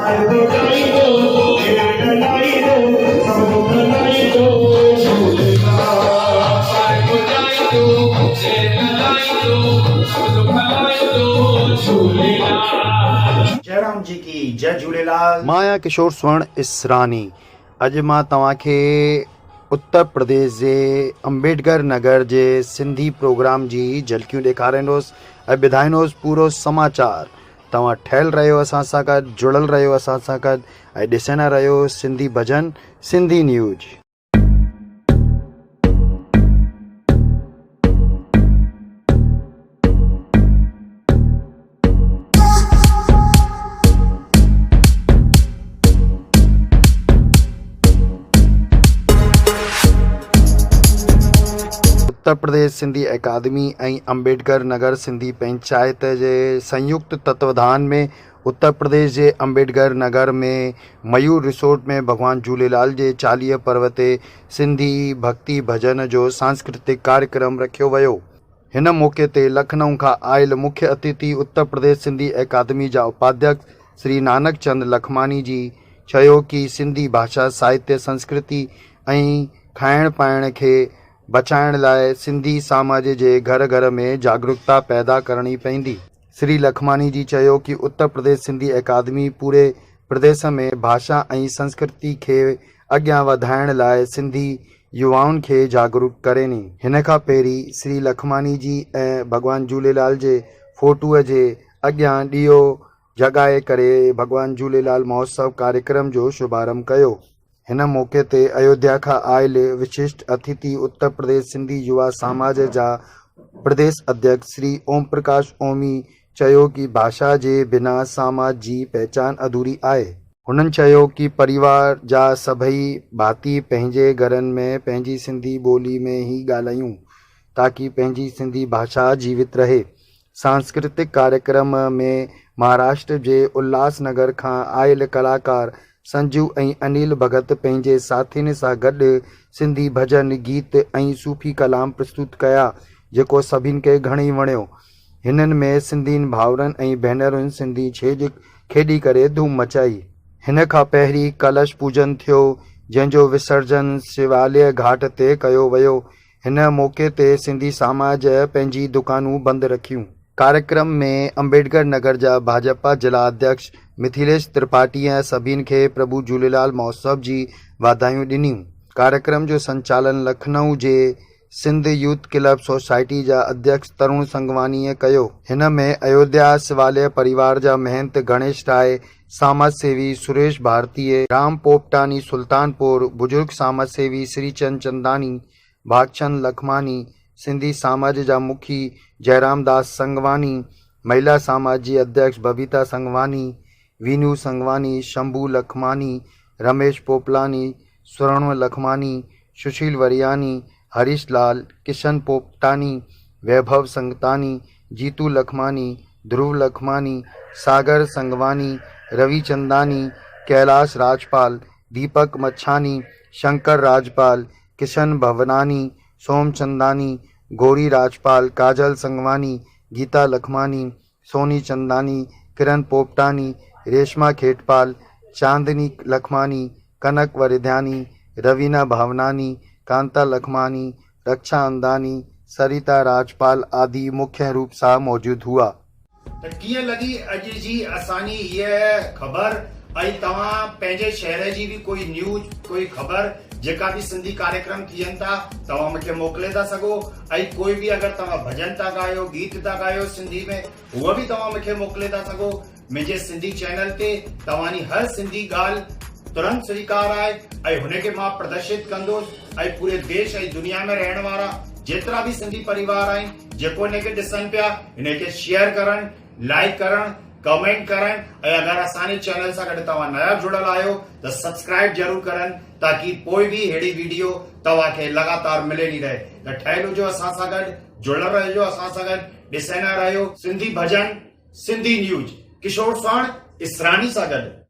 जयराम जी की जय झूलेलाल। माया किशोर स्वर्ण इसरानी। अॼु मां तव्हांखे उत्तर प्रदेश जे अम्बेडकर नगर जे सिंधी प्रोग्राम जी झलकियूं ॾेखारींदुसि ऐं ॿुधाईंदुसि पूरो समाचार। तव्हां ठहियल रहियो असां सां गॾु, जुड़ियल रहियो असां सां गॾु ऐं ॾिसंदा रहियो सिंधी भजन, सिंधी न्यूज़। उत्तर प्रदेश सिंधी अकादमी ऐं अम्बेडकर नगर सिंधी पंचायत जे संयुक्त तत्वाधान में उत्तर प्रदेश जे अम्बेडकर नगर में मयूर रिसोर्ट में भगवान झूलेलाल जे 40 पर्व ते सिंधी भक्ति भजन जो सांस्कृतिक कार्यक्रम रखियो वियो। हिन मौक़े ते लखनऊ खां आयल मुख्य अतिथि उत्तर प्रदेश सिंधी अकादमी जा उपाध्यक्ष श्री नानक चंद लखमानी जी चयो कि सिंधी भाषा साहित्य संस्कृति ऐं खाइण पाइण खे बचाइण लाइ सिंधी समाज जे घर घर में जागरूकता पैदा करणी पवंदी। श्री लखमानी जी चयो कि उत्तर प्रदेश सिंधी अकादमी पूरे प्रदेश में भाषा ऐं संस्कृति खे अॻियां वधाइण लाइ सिंधी युवाउनि खे जागरूक करेनी। हिन खां पहिरीं श्री लखमानी जी ऐं भगवान झूलेलाल जे फोटूअ जे अॻियां ॾीओ जॻाए करे भगवान झूलेलाल महोत्सव कार्यक्रम जो शुभारंभ कयो। हिन मौक़े ते अयोध्या खां आयल विशिष्ट अतिथि उत्तर प्रदेश सिंधी युवा समाज जा प्रदेश अध्यक्ष श्री ओम प्रकाश ओमी चयो कि भाषा जे बिना समाज जी पहचान अधूरी आहे। हुननि चयो कि परिवार जा सभई भाती पंहिंजे घरनि में पंहिंजी सिंधी ॿोली में ई ॻाल्हायूं ताकि पंहिंजी सिंधी भाषा जीवित रहे। सांस्कृतिक कार्यक्रम में महाराष्ट्र जे उल्हासनगर खां आयल कलाकार संजू ऐं अनिल भगत पंहिंजे साथियुनि सां गॾु सिंधी भजन गीत ऐं सूफ़ी कलाम प्रस्तुत कया जेको सभिनि खे घणेई वणियो। हिननि में सिंधियुनि भाउरनि ऐं भेनरुनि सिंधी छेॼ खेॾी करे धूम मचाई। हिन खां पहिरीं कलश पूजन थियो जंहिंजो विसर्जन शिवालय घाट ते कयो वियो। हिन मौक़े ते सिंधी समाज पंहिंजी दुकानूं बंदि रखियूं। कार्यक्रम में अम्बेडकर नगर जा भाजपा जिला अध्यक्ष मिथिलेश त्रिपाठीअ सभिनि खे प्रभु झूलेलाल महोत्सव जी वाधायूं ॾिनियूं। कार्यक्रम जो संचालन लखनऊ जे सिंध यूथ क्लब सोसाइटी जा अध्यक्ष तरुण संगवानीअ कयो। हिन में अयोध्या शिवालय परिवार जा महंत गणेश राय, समाज सेवी सुरेश भारतीय, राम पोपटानी सुल्तानपुर, बुजुर्ग समाज सेवी श्रीचंद चंदानी, भागचंद लखमानी, सिंधी समाज जा मुखी जयराम दास संगवानी, महिला समाज जी अध्यक्ष बबीता संगवानी, वीनू संगवानी, शंभू लखमानी, रमेश पोपलानी, स्वर्ण लखमानी, सुशील वरियानी, हरीश लाल, किशन पोपटानी, वैभव संगतानी, जीतू लखमानी, ध्रुव लखमानी, सागर संगवानी, रवि चंदानी, कैलाश राजपाल, दीपक मच्छानी, शंकर राजपाल, किशन भवनानी, सोम चंदानी, गौरी राजपाल, काजल संगवानी, गीता लखमानी, सोनी चंदानी, किरण पोपटानी, रेशमा खेटपाल, चांदनी लखमानी, कनक वरिध्यानी, रवीना भावनानी, कांता लखमानी, रक्षा अंदानी, सरिता राजपाल आदि मुख्य रूप सां मौजूद हुआ। त कीअं लगी अॼु जी असांजी हीअ ख़बर ऐं तव्हां पंहिंजे शहर जी भी कोई न्यूज़ कोई ख़बर जेका भी सिंधी कार्यक्रम थियनि था तव्हां मूंखे मोकिले था सघो ऐं कोई भी अगर तव्हां भजन था गायो गीत था गायो सिंधी में उहो भी तव्हां मूंखे मोकिले था सघो। मुंहिंजे सिंधी चैनल ते तव्हांजी हर सिंधी ॻाल्हि तुरंत स्वीकार आहे ऐं हुनखे मां प्रदर्शित कंदुसि ऐं पूरे देश ऐं दुनिया में रहण वारा जेतिरा भी सिंधी परिवार आहिनि जेको हिनखे ॾिसनि पिया हिनखे शेयर करण, लाइक करण, कमेंट करण ऐं अगर असांजे चैनल सां गॾु तव्हां नया जुड़ियल आहियो त सब्सक्राइब जरूर करनि ताकि कोई भी अहिड़ी वीडियो तव्हांखे लगातार मिलंदी रहे। त ठहियल हुजो असां सां गॾु, जुड़ियल रहिजो असां सां गॾु, ॾिसंदा रहियो सिंधी भजन, सिंधी न्यूज़। किशोर स्वर्ण इसरानी सां गॾु।